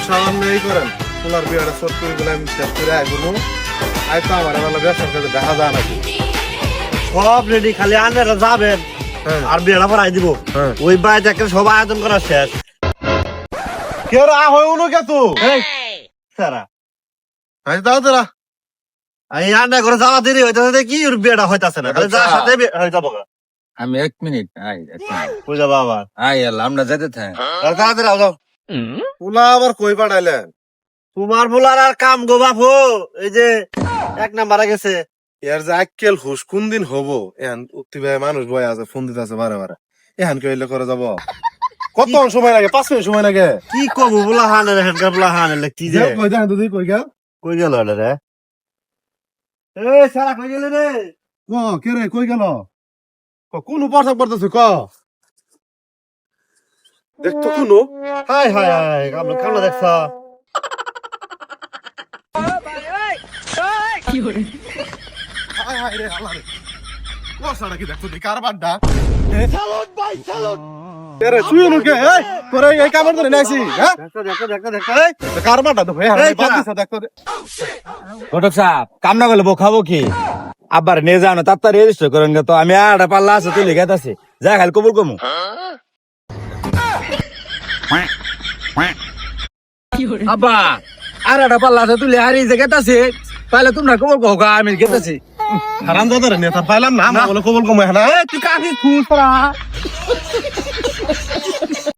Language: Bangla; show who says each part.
Speaker 1: সামান্য এই করেন পোলার বিয়াটা শর্ট করে গেলে আমি শেষ করে আইবো আই তো আমার বেলা ব্যবসার কাছে দেখা যায় নাকি
Speaker 2: সব রেডি, খালি আনরা যাবেন আর বিয়েটা পড়াই দিব। ওই বাড়িতে একটা সব আয়োজন করা শেষ।
Speaker 1: কে রা হয় উনো কে তো
Speaker 2: এই সারা
Speaker 1: আই দাও তোরা
Speaker 2: এই আন্ডা করে যাওয়া দেরি হইতাছে, কি ওর বিয়েটা হইতাছে না, খালি যাওয়ার সাথে হয়ে যাবো।
Speaker 3: আমি 1 মিনিট
Speaker 2: কই যাবো আবার?
Speaker 3: এলাম আমরা যেতে থাক
Speaker 2: তাড়াতাড়ি যাও।
Speaker 1: পোলা আবার কই পাঠাইলেন
Speaker 2: তোমার বলার আর কাম গো বাপু, এই যে 1 নাম্বারে গেছে।
Speaker 1: এর যে আক্কেল হুস কোন দিন হবো এখন উঠতে ভাই মানুষ বয়ে আছে ফোন দিতে আছে বারে বারে এখন কইলে করে যাব কত সময় লাগে 5 মিনিট সময় লাগে
Speaker 2: কি কবু বলা হানে হেডকা বলা হানে কি যে
Speaker 1: কই দেন তুই কই গেল
Speaker 2: কই গেল রে? এই সারা কই গেল রে?
Speaker 1: ক কে রে কই গেল কোন পার্থক করতেছ ক দেখতো কোন
Speaker 2: হাই হাই হাই কামলা দেখছ?
Speaker 1: হায় হায় রে আল্লাহ রে কোসাটা কি দেখতো দি কারবারটা সালুট ভাই সালুট রে তুই নুকে এই তোরে এই কামড় ধরে নাইছি হ্যাঁ
Speaker 2: দেখো এই
Speaker 1: কারবারটা তো ভাই
Speaker 2: এই
Speaker 1: বাদ
Speaker 2: ছাড়া।
Speaker 1: দিছ দেখতো
Speaker 3: ঘটক সাহেব কাম না করলে বউ খাবো কি? আবার নিয়ে যাও না, তার রেজিস্টার করেন তো। আমি আর পাল্লা আছে তুই লিখাত আছে, যা খালি কবুল কমু। আব্বা আর একটা পাল্লা আছে তুই হারি যে গেতাছে, তাহলে তোমরা কবুল কহো, আমি গেতাছি।
Speaker 1: হারাম দাদা রে নেতা পাইলাম না বলে কবল কম হ্যাঁ
Speaker 3: তুই কাকি খুশ করা